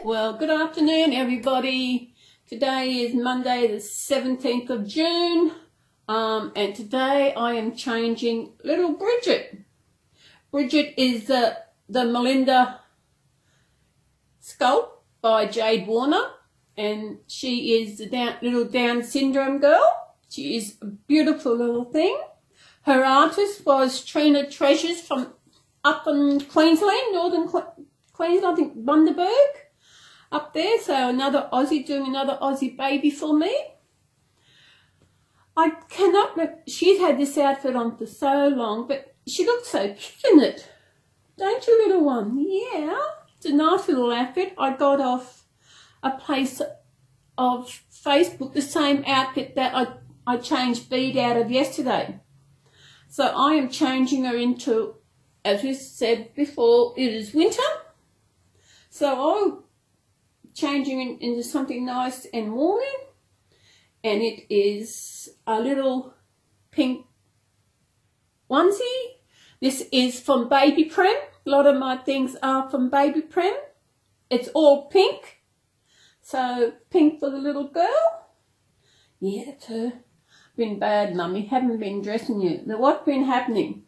Well, good afternoon, everybody. Today is Monday, the 17th of June, and today I am changing little Bridget. Bridget is the Melinda sculpt by Jade Warner, and she is the little Down syndrome girl. She is a beautiful little thing. Her artist was Trina Treasures from up in Queensland, northern Queensland, I think Bundaberg, up there. So another Aussie doing another Aussie baby for me. I cannot, she's had this outfit on for so long, but she looks so cute in it. Don't you, little one? Yeah, it's a nice little outfit. I got off a place of Facebook, the same outfit that I changed Bead out of yesterday. So I am changing her into, as we said before, it is winter. So I'm changing into something nice and warm. And it is a little pink onesie. This is from Baby Prem. A lot of my things are from Baby Prem. It's all pink. So pink for the little girl. Yeah, that's her. Been bad, Mummy. Haven't been dressing you. Now, what's been happening?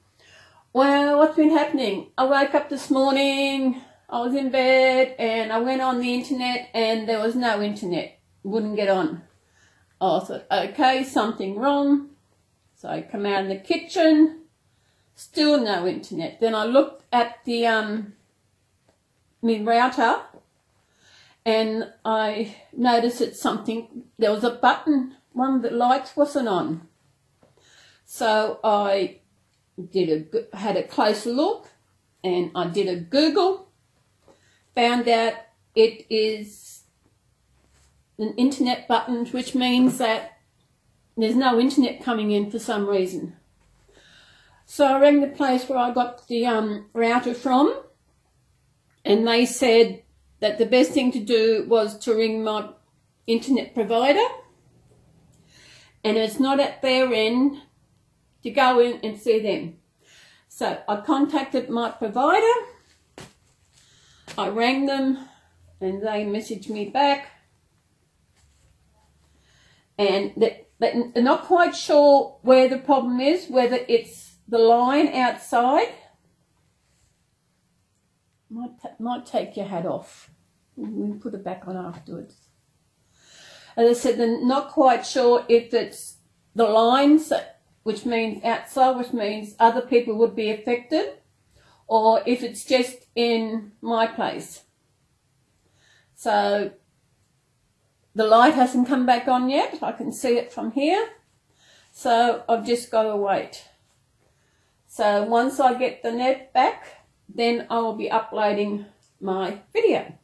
Well, what's been happening? I woke up this morning, I was in bed, and I went on the internet, and there was no internet. Wouldn't get on. I thought, okay, something wrong. So I come out in the kitchen, still no internet. Then I looked at the my router, and I noticed that there was a button, one of the lights wasn't on. So I had a close look, and I did a Google, found out it is an internet button, which means that there's no internet coming in for some reason. So I rang the place where I got the router from, and they said that the best thing to do was to ring my internet provider, and it's not at their end, to go in and see them. So I contacted my provider, I rang them, and they messaged me back, and they're not quite sure where the problem is, whether it's the line outside. Might take your hat off. We'll put it back on afterwards. As I said, they're not quite sure if it's the lines, which means outside, which means other people would be affected, or if it's just in my place. So the light hasn't come back on yet. I can see it from here. So I've just got to wait. So once I get the net back, then I will be uploading my video.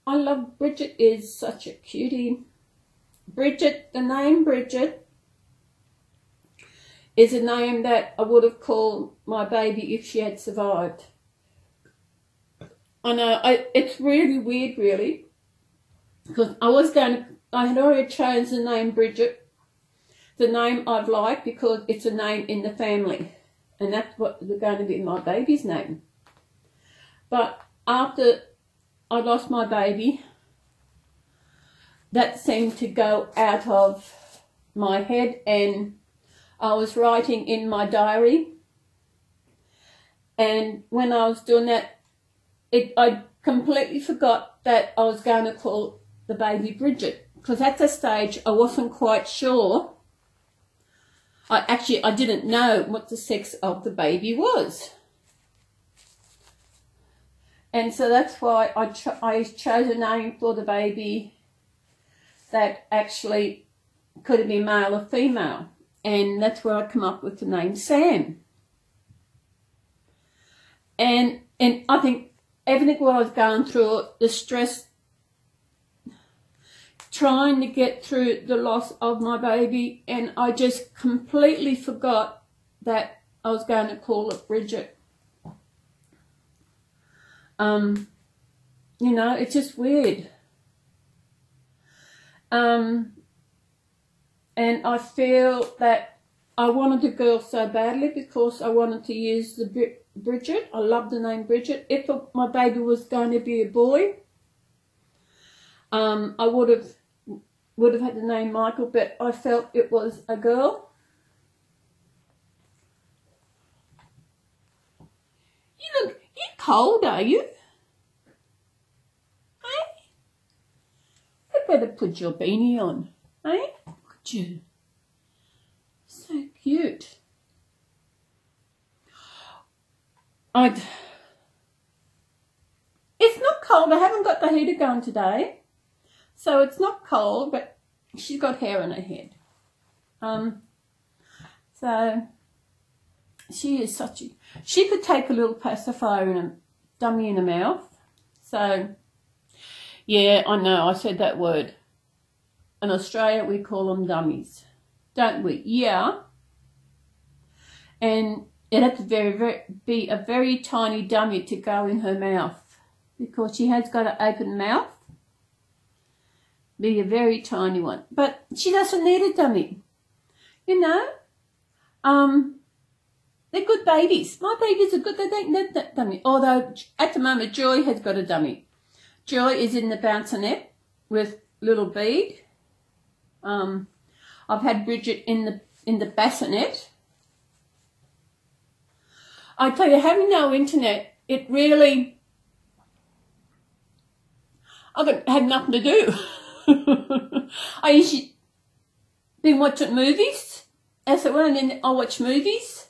I love Bridget, is such a cutie. Bridget, the name Bridget, is a name that I would have called my baby if she had survived. I know, it's really weird, really, because I had already chosen the name Bridget, the name I'd like, because it's a name in the family, and that's what was going to be my baby's name. But after I lost my baby, that seemed to go out of my head, and I was writing in my diary, and when I was doing that, I completely forgot that I was going to call the baby Bridget, because at that stage I wasn't quite sure. I didn't know what the sex of the baby was. And so that's why I chose a name for the baby that actually could have been male or female. And that's where I come up with the name Sam. And I think everything what I was going through, the stress, trying to get through the loss of my baby, and I just completely forgot that I was going to call it Bridget. You know, it's just weird. And I feel that I wanted a girl so badly because I wanted to use the Bridget. I love the name Bridget. If my baby was going to be a boy, I would have had the name Michael, but I felt it was a girl. You're cold, are you? Hey? You better put your beanie on, hey? Look at you. So cute. It's not cold. I haven't got the heater going today, so it's not cold, but she's got hair on her head. So she is such a... She could take a little pacifier and a dummy in her mouth. So, yeah, I know, I said that word. In Australia, we call them dummies, don't we? Yeah. And it had to be a very tiny dummy to go in her mouth because she has got an open mouth. Be a very tiny one. But she doesn't need a dummy. You know? They're good babies. My babies are good. They don't need that dummy. Although, at the moment, Joy has got a dummy. Joy is in the bouncinette with little bead. I've had Bridget in the bassinet. I tell you, having no internet, it really... I had nothing to do. I usually been watching movies. As I went in, I watch movies.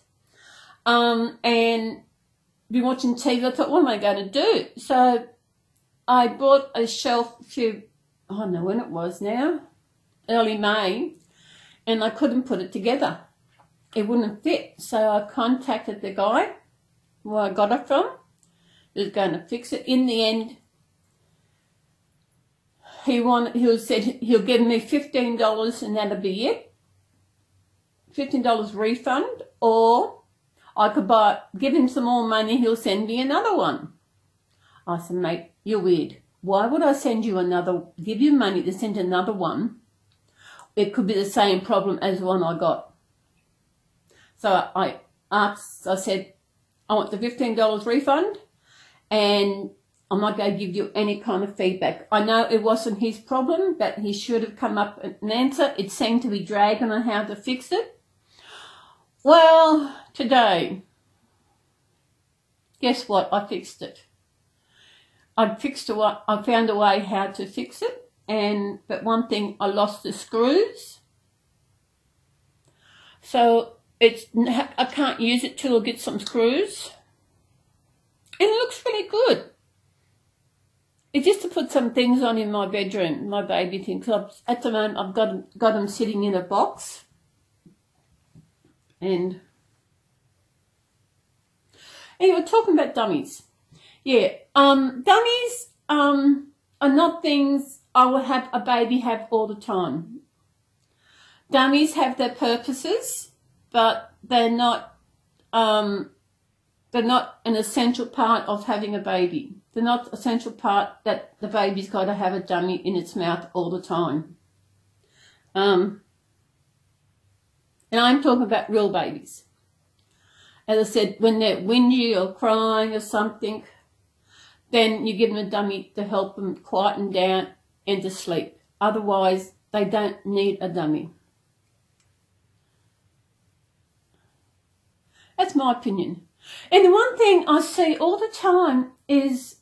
And been watching TV. I thought, what am I going to do? So I bought a shelf I don't know when it was now, early May, and I couldn't put it together. It wouldn't fit. So I contacted the guy where I got it from. He was going to fix it. In the end, he said he'll give me $15 and that'll be it. $15 refund, or I could give him some more money, he'll send me another one. I said, mate, you're weird. Why would I give you money to send another one? It could be the same problem as the one I got. So I said, I want the $15 refund, and I'm not going to give you any kind of feedback. I know it wasn't his problem, but he should have come up with an answer. It seemed to be dragging on how to fix it. Well, today, guess what? I fixed it. I found a way how to fix it, but one thing, I lost the screws. So I can't use it till I get some screws. And it looks really good. It's just to put some things on in my bedroom, my baby things. At the moment, I've got them sitting in a box. And anyway, talking about dummies. Yeah, dummies are not things I would have a baby have all the time. Dummies have their purposes, but they're not an essential part of having a baby. They're not essential part that the baby's got to have a dummy in its mouth all the time. And I'm talking about real babies. As I said, when they're whingy or crying or something, then you give them a dummy to help them quieten down and to sleep. Otherwise, they don't need a dummy. That's my opinion. And the one thing I see all the time is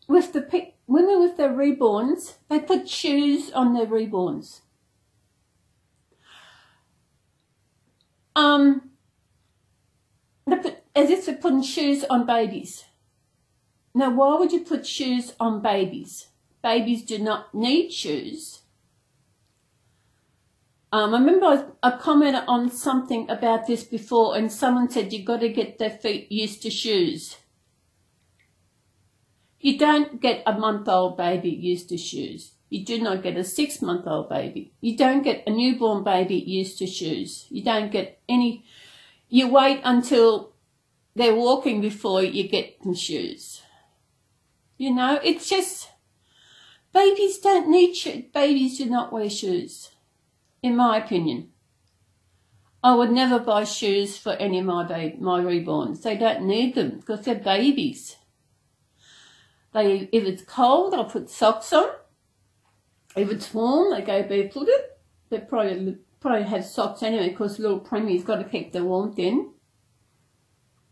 with the women with their reborns, they put shoes on their reborns. As if they're putting shoes on babies. Now, why would you put shoes on babies? Babies do not need shoes. I remember I commented on something about this before, and someone said you've got to get their feet used to shoes. You don't get a month-old baby used to shoes. You do not get a 6-month-old baby. You don't get a newborn baby used to shoes. You don't get any... You wait until they're walking before you get them shoes. You know, it's just... Babies don't need shoes. Babies do not wear shoes, in my opinion. I would never buy shoes for any of my reborns. They don't need them because they're babies. If it's cold, I'll put socks on. If it's warm, they go barefooted. They probably have socks anyway because little preemie's got to keep the warmth in.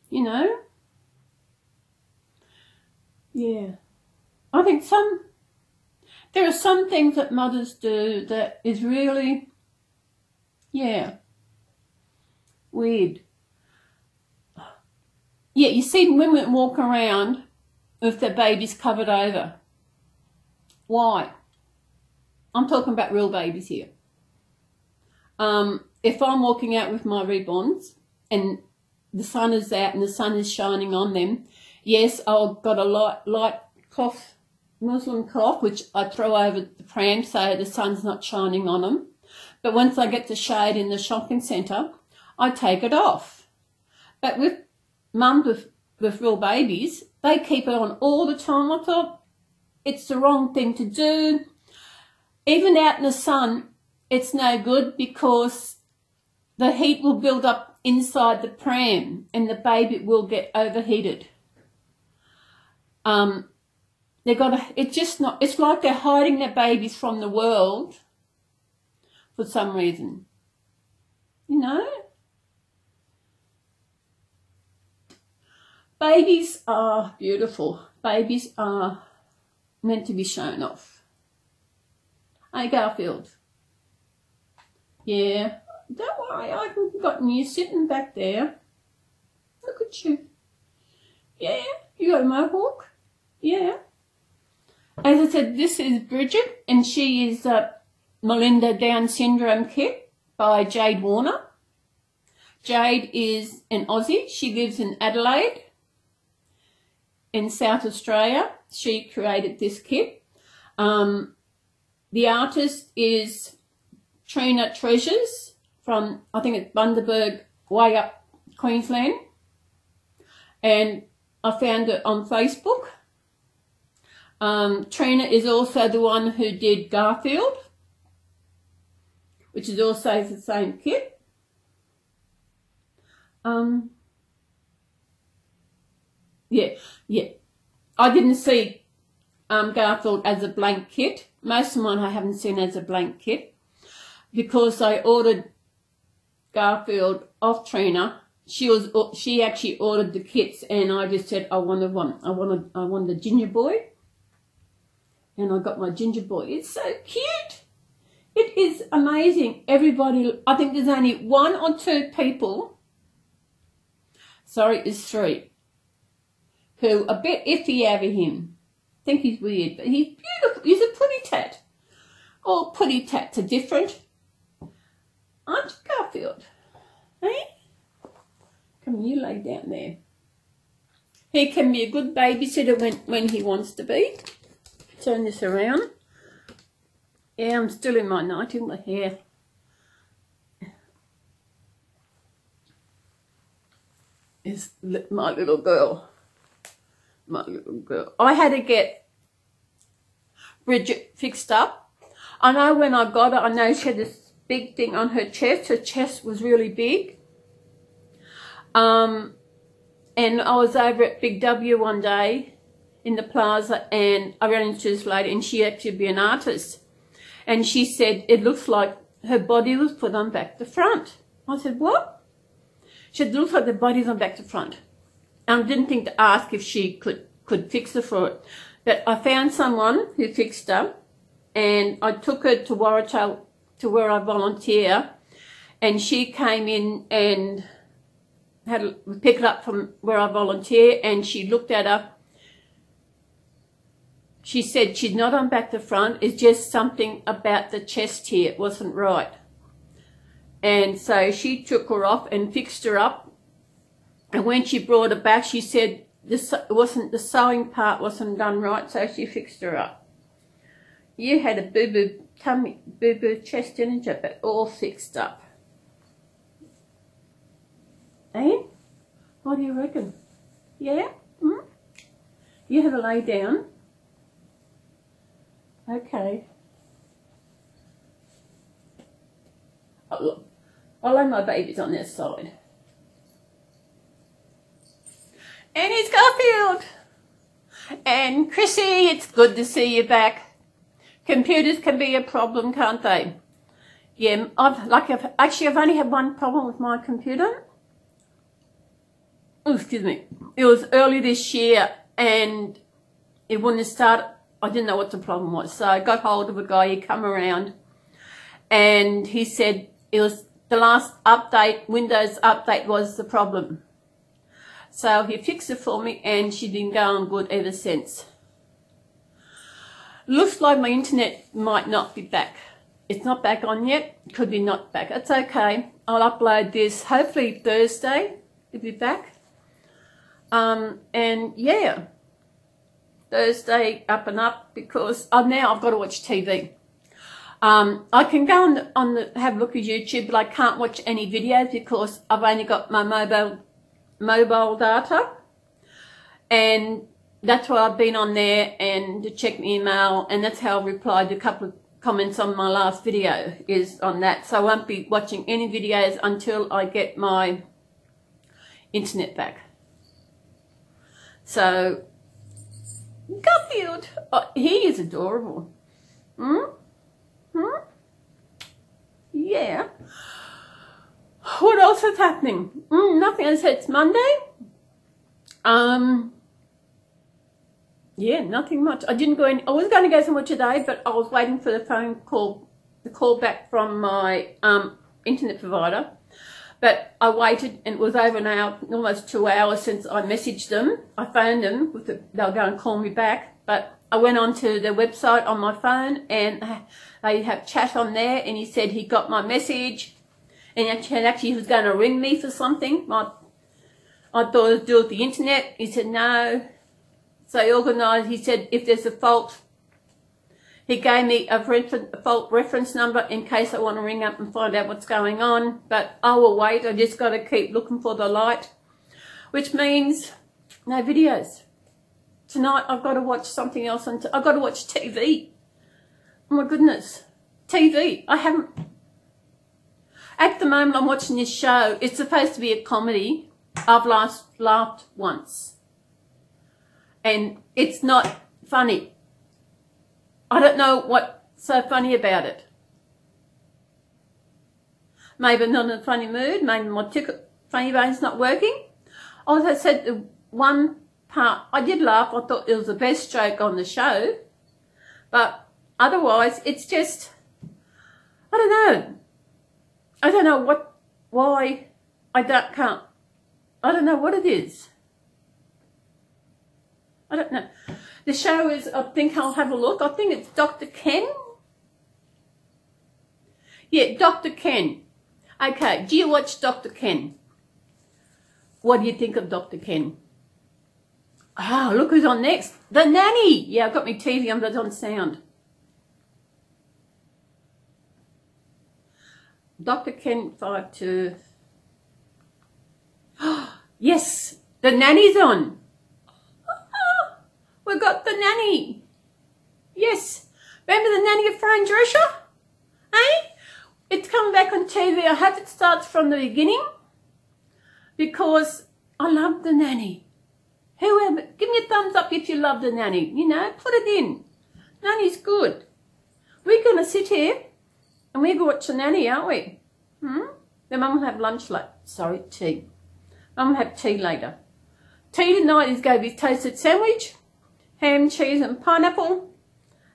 You know? Yeah. I think there are some things that mothers do that is really, yeah, weird. Yeah, you see women walk around with their babies covered over. Why? I'm talking about real babies here. If I'm walking out with my reborns and the sun is out and the sun is shining on them, yes, I've got a light cloth, muslin cloth, which I throw over the pram so the sun's not shining on them. But once I get the shade in the shopping centre, I take it off. But with mums with real babies, they keep it on all the time. I thought it's the wrong thing to do. Even out in the sun, it's no good because the heat will build up inside the pram and the baby will get overheated. It's like they're hiding their babies from the world for some reason. You know? Babies are beautiful. Babies are meant to be shown off. Hey, Garfield. Yeah. Don't worry, I've gotten you sitting back there. Look at you. Yeah. You got a mohawk? Yeah. As I said, this is Bridget, and she is Melinda Down Syndrome Kit by Jade Warner. Jade is an Aussie. She lives in Adelaide in South Australia. She created this kit. The artist is Trina Treasures from, I think it's Bundaberg, way up Queensland. And I found it on Facebook. Trina is also the one who did Garfield, which is also the same kit. Yeah. I didn't see Garfield as a blank kit. Most of mine I haven't seen as a blank kit because I ordered Garfield off Trina. She actually ordered the kits, and I just said I wanted one. I wanted a ginger boy, and I got my ginger boy. It's so cute. It is amazing. Everybody, I think there's only 1 or 2 people. Sorry, it's 3. Who are a bit iffy over him. I think he's weird, but he's beautiful. He's a putty tat. All putty tats are different. Aren't you, Garfield? Hey? Come, you lay down there. He can be a good babysitter when he wants to be. Turn this around. Yeah, I'm still in my nightie. My hair. Is my little girl. My little girl. I had to get Bridget fixed up. I know when I got her, I know she had this big thing on her chest. Her chest was really big. And I was over at Big W one day in the plaza, and I ran into this lady, and she actually be an artist. And she said it looks like her body was put on back to front. I said, what? She said, it looks like the body's on back to front. And I didn't think to ask if she could fix her for it. But I found someone who fixed her, and I took her to Warratail, to where I volunteer, and she came in and had to pick it up from where I volunteer, and she looked at her. She said she's not on back to front, it's just something about the chest here, it wasn't right. And so she took her off and fixed her up. And when she brought her back, she said the sewing part wasn't done right, so she fixed her up. You had a boo-boo tummy, boo-boo chest, didn't you? But all fixed up. Eh? What do you reckon? Yeah? Hmm? You have a lay down. Okay. Oh, look. I'll lay my babies on their side. And it's Garfield. And Chrissy, it's good to see you back. Computers can be a problem, can't they? Yeah, I've only had one problem with my computer. Oh, excuse me. It was early this year and it wouldn't start. I didn't know what the problem was. So I got hold of a guy, he come around and he said it was the last update, Windows update was the problem. So he fixed it for me and she's been going good ever since. Looks like my internet might not be back. It's not back on yet. Could be not back. It's okay. I'll upload this hopefully Thursday. It'll be back. And yeah, Thursday up and up because now I've got to watch TV. I can go have a look at YouTube, but I can't watch any videos because I've only got my mobile data, and that's why I've been on there and to check my email, and that's how I replied to a couple of comments on my last video is on that. So I won't be watching any videos until I get my internet back. So Garfield, oh, he is adorable. Yeah. What else is happening? Nothing. As I said, it's Monday. Yeah, nothing much. I didn't go in. I was going to go somewhere today, but I was waiting for the call back from my internet provider. But I waited, and it was over an hour, almost 2 hours since I messaged them. I phoned them. They were going to call me back, but I went onto their website on my phone, and they have chat on there, and he said he got my message. And actually he was going to ring me for something. I thought it was to do with the internet. He said no. So he organised, he said if there's a fault, he gave me a fault reference number in case I want to ring up and find out what's going on. But I will wait. I just got to keep looking for the light, which means no videos. Tonight I've got to watch something else. I've got to watch TV. Oh my goodness. TV. I haven't... At the moment, I'm watching this show. It's supposed to be a comedy. I've laughed once. And it's not funny. I don't know what's so funny about it. Maybe I'm not in a funny mood. Maybe my funny bone's not working. As I said, the one part, I did laugh. I thought it was the best joke on the show. But otherwise, it's just, I don't know. I don't know why I don't know what it is. I don't know. The show is, I think I'll have a look. I think it's Dr. Ken. Yeah, Dr. Ken. Okay, do you watch Dr. Ken? What do you think of Dr. Ken? Ah, look who's on next. The Nanny. Yeah, I've got my TV on, but it's on sound. Dr. Ken 52. Yes, the Nanny's on. We've got the Nanny. Yes. Remember the Nanny of Fran Drescher? Eh? It's coming back on TV. I hope it starts from the beginning because I love the Nanny. Whoever, give me a thumbs up if you love the Nanny. You know, put it in. Nanny's good. We're going to sit here and we're going to watch the Nanny, aren't we? Then Mum will have lunch later. Sorry, tea. Mum will have tea later. Tea tonight is going to be toasted sandwich, ham, cheese and pineapple.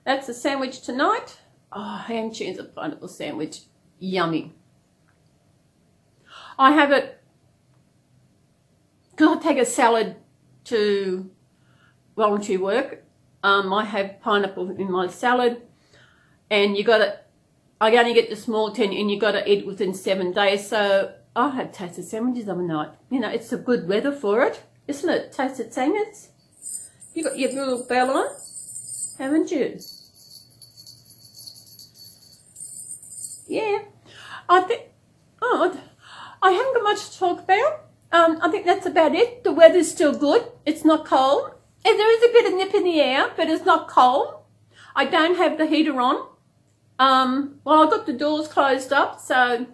That's the sandwich tonight. Oh, ham, cheese and pineapple sandwich. Yummy. I have it, because I take a salad to voluntary work. I have pineapple in my salad, and you got to, I only get the small tin, and you got to eat within 7 days. So I had toasted sandwiches overnight. You know, it's a good weather for it, isn't it? Toasted sandwiches. You got your little bell on, haven't you? Yeah. I think, I haven't got much to talk about. I think that's about it. The weather's still good. It's not cold. And there is a bit of nip in the air, but it's not cold. I don't have the heater on. Well, I've got the doors closed up, so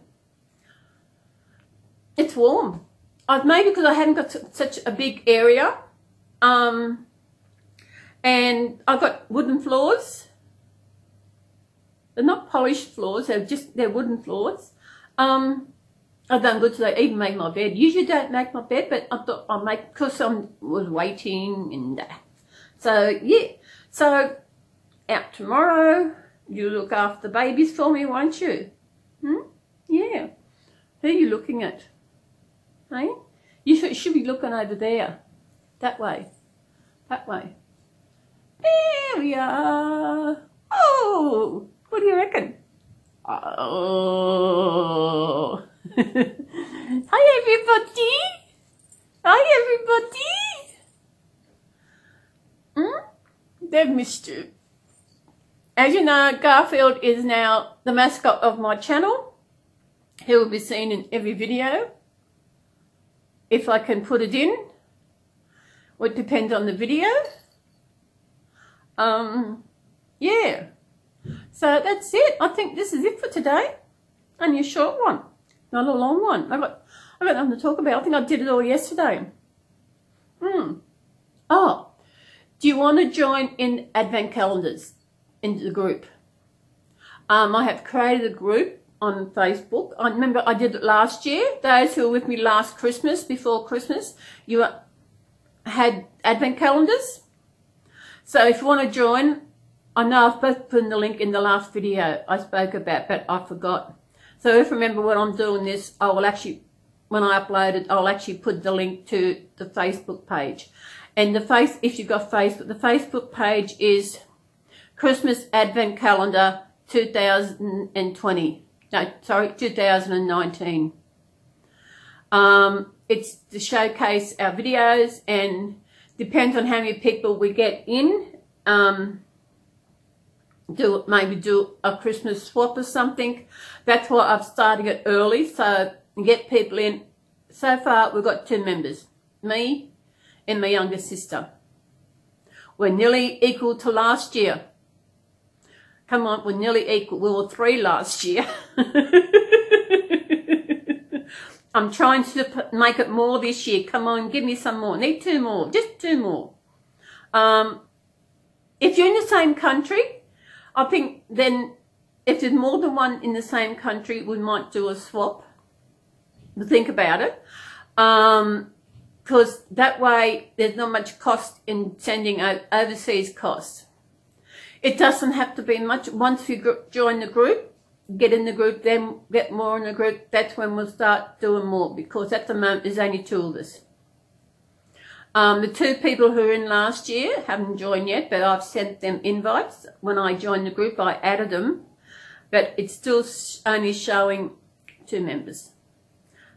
it's warm. Maybe because I haven't got such a big area. And I've got wooden floors. They're not polished floors, they're wooden floors. I've done good today, even make my bed. Usually don't make my bed, but I thought I'll make, because I was waiting and that. So, yeah. So, out tomorrow, you look after the babies for me, won't you? Yeah. Who are you looking at? Hey? You should be looking over there. That way. That way. There we are. Oh, what do you reckon? Oh. Hi, everybody. Hi, everybody. They've missed you. As you know, Garfield is now the mascot of my channel. He will be seen in every video, if I can put it in. Well, it depends on the video. Yeah. So that's it. I think this is it for today. Only a short one, not a long one. I've got nothing to talk about. I think I did it all yesterday. Oh, do you want to join in Advent calendars into the group? I have created a group on Facebook. I remember I did it last year. Those who were with me last Christmas, before Christmas, you had Advent calendars. So if you want to join, I know I've both put in the link in the last video I spoke about, but I forgot. So if you remember when I'm doing this, I will actually, when I upload it, I'll actually put the link to the Facebook page. And if you've got Facebook, the Facebook page is Christmas Advent Calendar 2020. No, sorry, 2019. It's to showcase our videos, and depends on how many people we get in. Maybe do a Christmas swap or something. That's why I've started it early, so get people in. So far, we've got 2 members, me and my younger sister. We're nearly equal to last year. Come on, we're nearly equal. We were 3 last year. I'm trying to make it more this year. Come on, give me some more. Need 2 more, just 2 more. If you're in the same country, I think then if there's more than one in the same country, we might do a swap. We'll think about it. Because that way there's not much cost in sending overseas costs. It doesn't have to be much. Once you join the group, get in the group, then get more in the group, that's when we'll start doing more, because at the moment there's only 2 of us. The 2 people who were in last year haven't joined yet, but I've sent them invites. When I joined the group, I added them, but it's still only showing 2 members.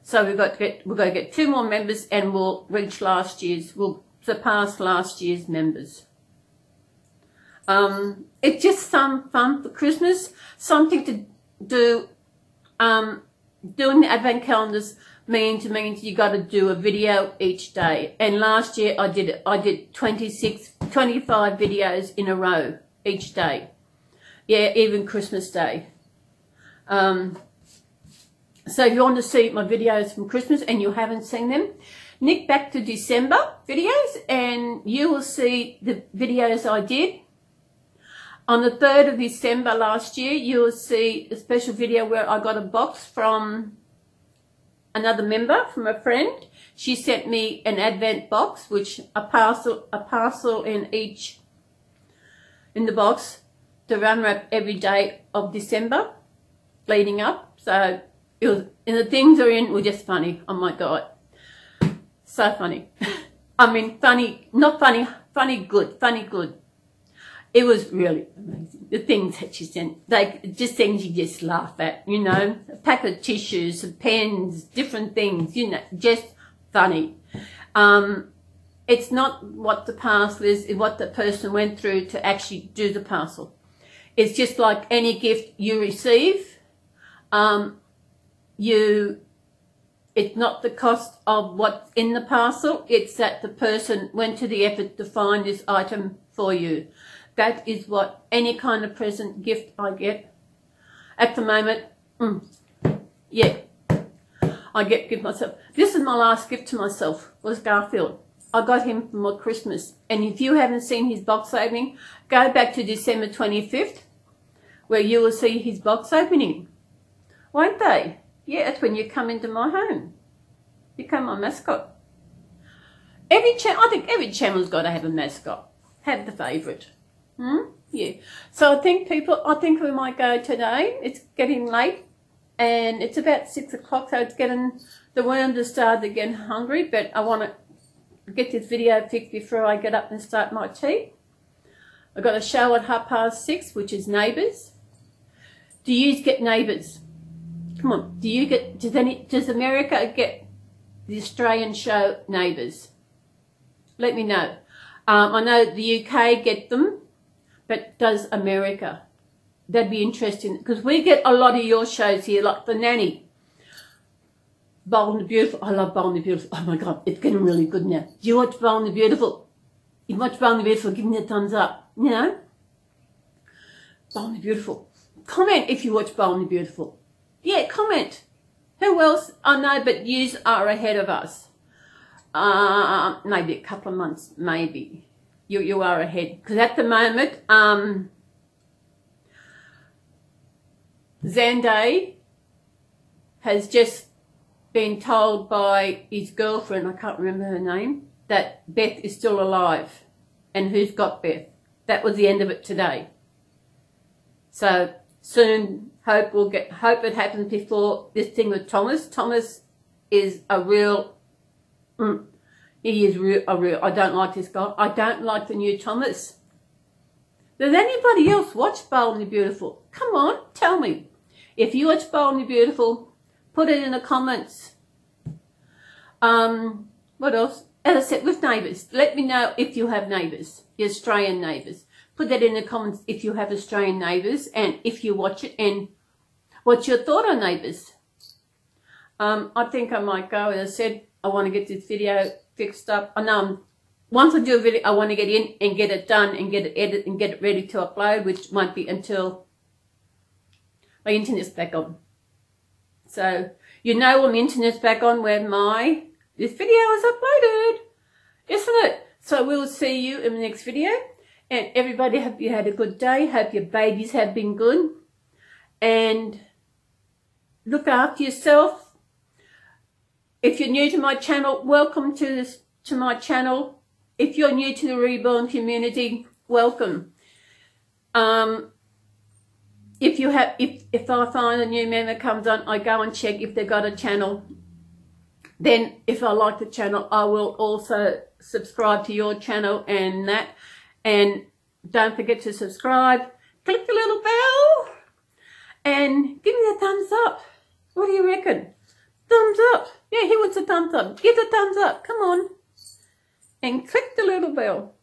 So we've got to get 2 more members, and we'll we'll surpass last year's members. It's just some fun for Christmas, something to do. Doing the Advent calendars means you got to do a video each day. And last year I did 25 videos in a row each day. Yeah, even Christmas Day. So if you want to see my videos from Christmas and you haven't seen them, nick back to December videos and you will see the videos I did. On the 3rd of December last year, you will see a special video where I got a box from another member, from a friend. She sent me an Advent box, which a parcel in the box to unwrap every day of December leading up. So it was, and the things are in were just funny. Oh my God, so funny. I mean, funny, not funny, funny good. It was really amazing. The things that she sent, like just things you just laugh at, you know, a pack of tissues, pens, different things, you know, just funny. It's not what the parcel is, it's what the person went through to actually do the parcel. It's just like any gift you receive. It's not the cost of what's in the parcel, it's that the person went to the effort to find this item for you. That is what any kind of present gift I get at the moment. Yeah. I give myself, this is my last gift to myself, was Garfield. I got him for my Christmas. And if you haven't seen his box opening, go back to December 25th, where you will see his box opening. Won't they? Yeah, that's when you come into my home. Become my mascot. I think every channel's got to have a mascot. Have the favourite. Yeah. So I think we might go today. It's getting late. And it's about 6 o'clock, so it's getting, the worms are starting to get hungry, but I want to get this video fixed before I get up and start my tea. I've got a show at 6:30, which is Neighbours. Do you get Neighbours? Come on, does America get the Australian show Neighbours? Let me know. I know the UK get them, but does America? That'd be interesting, because we get a lot of your shows here, like The Nanny, Bold and the Beautiful. I love Bold and the Beautiful. Oh my God, it's getting really good now. Do you watch Bold and the Beautiful? You watch Bold and the Beautiful, give me a thumbs up. You know? Bold and the Beautiful. Comment if you watch Bold and the Beautiful. Yeah, comment. Who else? I know, but yous are ahead of us. Maybe a couple of months, maybe. You are ahead. Because at the moment, Zanday has just been told by his girlfriend, I can't remember her name, that Beth is still alive. And who's got Beth? That was the end of it today. So soon, hope it happens before this thing with Thomas. Thomas is a real, he is a real, I don't like this guy. I don't like the new Thomas. Does anybody else watch Bold and the Beautiful? Come on, tell me. If you watch Bold and the Beautiful, put it in the comments. What else? As I said, with Neighbours, let me know if you have neighbours, your Australian neighbours. Put that in the comments if you have Australian neighbours and if you watch it, and what's your thought on Neighbours. I think I might go. As I said, I want to get this video fixed up. I know once I do a video, I want to get in and get it done and get it edited and get it ready to upload, which might be until my internet's back on. So you know when the internet's back on when this video is uploaded, isn't it? So we'll see you in the next video. And everybody, hope you had a good day. Hope your babies have been good. And look after yourself. If you're new to my channel, welcome to my channel. If you're new to the Reborn community, welcome. If I find a new member comes on, I go and check if they've got a channel. Then if I like the channel, I will also subscribe to your channel and that. And don't forget to subscribe. Click the little bell. And give me a thumbs up. What do you reckon? Thumbs up. Yeah, he wants a thumbs up. Give the thumbs up. Come on. And click the little bell.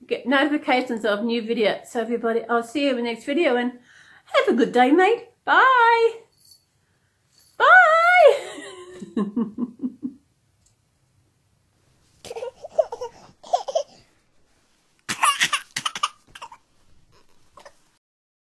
Get notifications of new videos. So everybody, I'll see you in the next video. And have a good day, mate. Bye. Bye.